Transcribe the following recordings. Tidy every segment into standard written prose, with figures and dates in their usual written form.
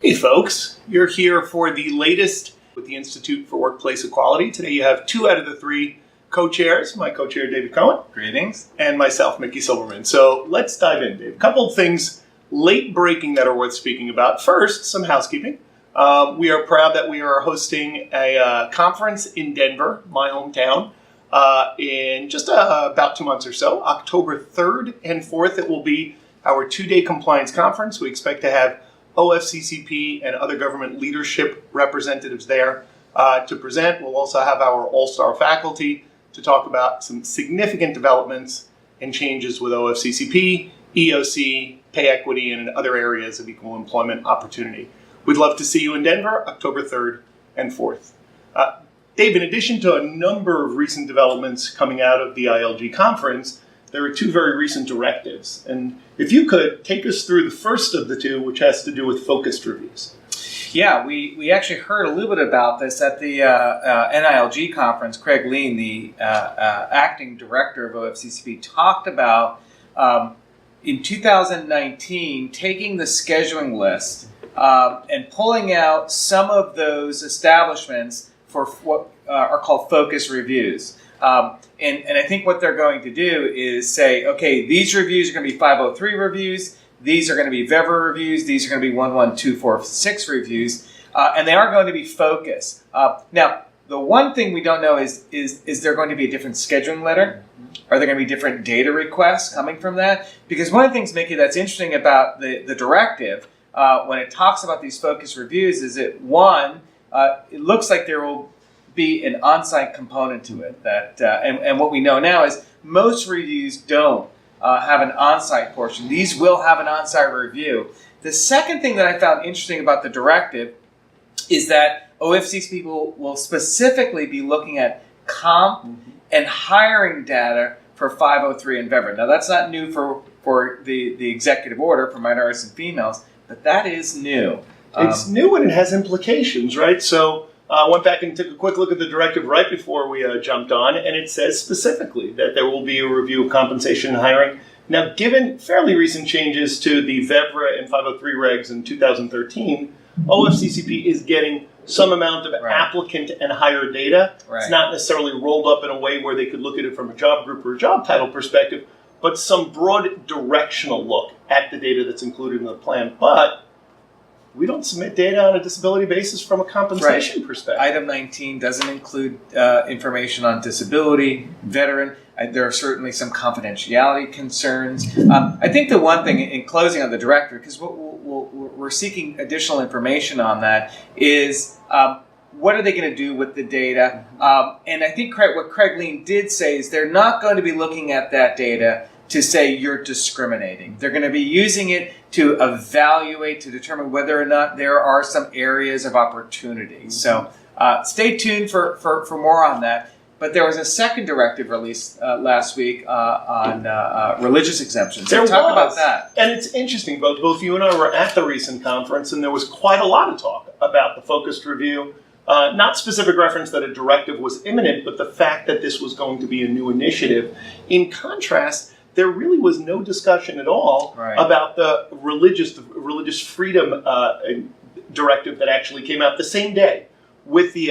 Hey folks, you're here for the latest with the Institute for Workplace Equality. Today you have 2 out of the 3 co-chairs, my co-chair David Cohen. Greetings. And myself, Mickey Silberman. So let's dive in, Dave. A couple of things late breaking that are worth speaking about. First, some housekeeping. We are proud that we are hosting a conference in Denver, my hometown, in just about 2 months or so. October 3rd and 4th, it will be our 2-day compliance conference. We expect to have OFCCP and other government leadership representatives there to present. We'll also have our all-star faculty to talk about some significant developments and changes with OFCCP, EOC, pay equity, and in other areas of equal employment opportunity. We'd love to see you in Denver, October 3rd and 4th. Dave, in addition to a number of recent developments coming out of the ILG conference, there are 2 very recent directives. And if you could take us through the first of the 2, which has to do with focused reviews. Yeah, we actually heard a little bit about this at the NILG conference. Craig Lean, the acting director of OFCCP, talked about in 2019 taking the scheduling list and pulling out some of those establishments for what are called focus reviews. And I think what they're going to do is say, okay, these reviews are going to be 503 reviews, these are going to be VEVRA reviews, these are going to be 11246 reviews, and they are going to be focused. Now, the one thing we don't know is there going to be a different scheduling letter? Are there going to be different data requests coming from that? Because one of the things, Mickey, that's interesting about the directive, when it talks about these focus reviews, is that one, it looks like there will be an on-site component to it. And what we know now is most reviews don't have an on-site portion. These will have an on-site review. The second thing that I found interesting about the directive is that OFCCP will specifically be looking at comp and hiring data for 503 and VEVRA. Now that's not new for the executive order for minorities and females, but that is new. It's new and it has implications, right? So I went back and took a quick look at the directive right before we jumped on, and it says specifically that there will be a review of compensation and hiring. Now, given fairly recent changes to the VEVRA and 503 regs in 2013, OFCCP is getting some amount of applicant and hire data. Right. It's not necessarily rolled up in a way where they could look at it from a job group or a job title perspective, but some broad directional look at the data that's included in the plan. But we don't submit data on a disability basis from a compensation perspective. Item 19 doesn't include information on disability, veteran. There are certainly some confidentiality concerns. I think the one thing in closing on the directive, because we're seeking additional information on that, is what are they going to do with the data? And I think what Craig Lean did say is they're not going to be looking at that data to say you're discriminating. They're going to be using it to evaluate, to determine whether or not there are some areas of opportunity. So stay tuned for more on that. But there was a second directive released last week on religious exemptions. So talk about that. And it's interesting, both you and I were at the recent conference, and there was quite a lot of talk about the focused review. Not specific reference that a directive was imminent, but the fact that this was going to be a new initiative. In contrast, there really was no discussion at all about the religious freedom directive that actually came out the same day with the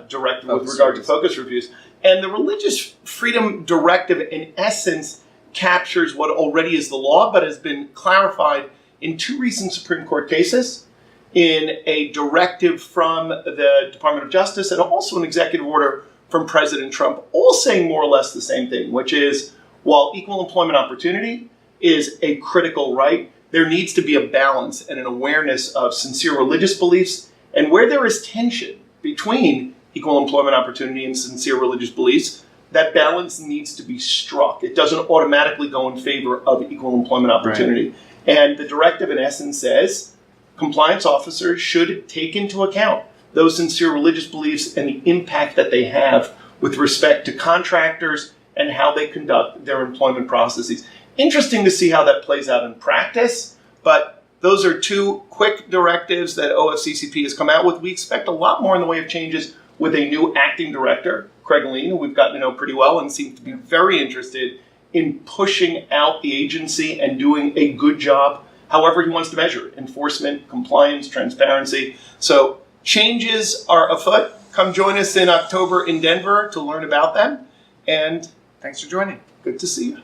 directive with regard to focus reviews. And the religious freedom directive, in essence, captures what already is the law, but has been clarified in 2 recent Supreme Court cases, in a directive from the Department of Justice, and also an executive order from President Trump, all saying more or less the same thing, which is, while equal employment opportunity is a critical right, there needs to be a balance and an awareness of sincere religious beliefs. And where there is tension between equal employment opportunity and sincere religious beliefs, that balance needs to be struck. It doesn't automatically go in favor of equal employment opportunity. Right. And the directive, in essence, says compliance officers should take into account those sincere religious beliefs and the impact that they have with respect to contractors and how they conduct their employment processes. Interesting to see how that plays out in practice, but those are 2 quick directives that OFCCP has come out with. We expect a lot more in the way of changes with a new acting director, Craig Lean, who we've gotten to know pretty well and seems to be very interested in pushing out the agency and doing a good job however he wants to measure it: enforcement, compliance, transparency. So changes are afoot. Come join us in October in Denver to learn about them. And Thanks for joining. good to see you.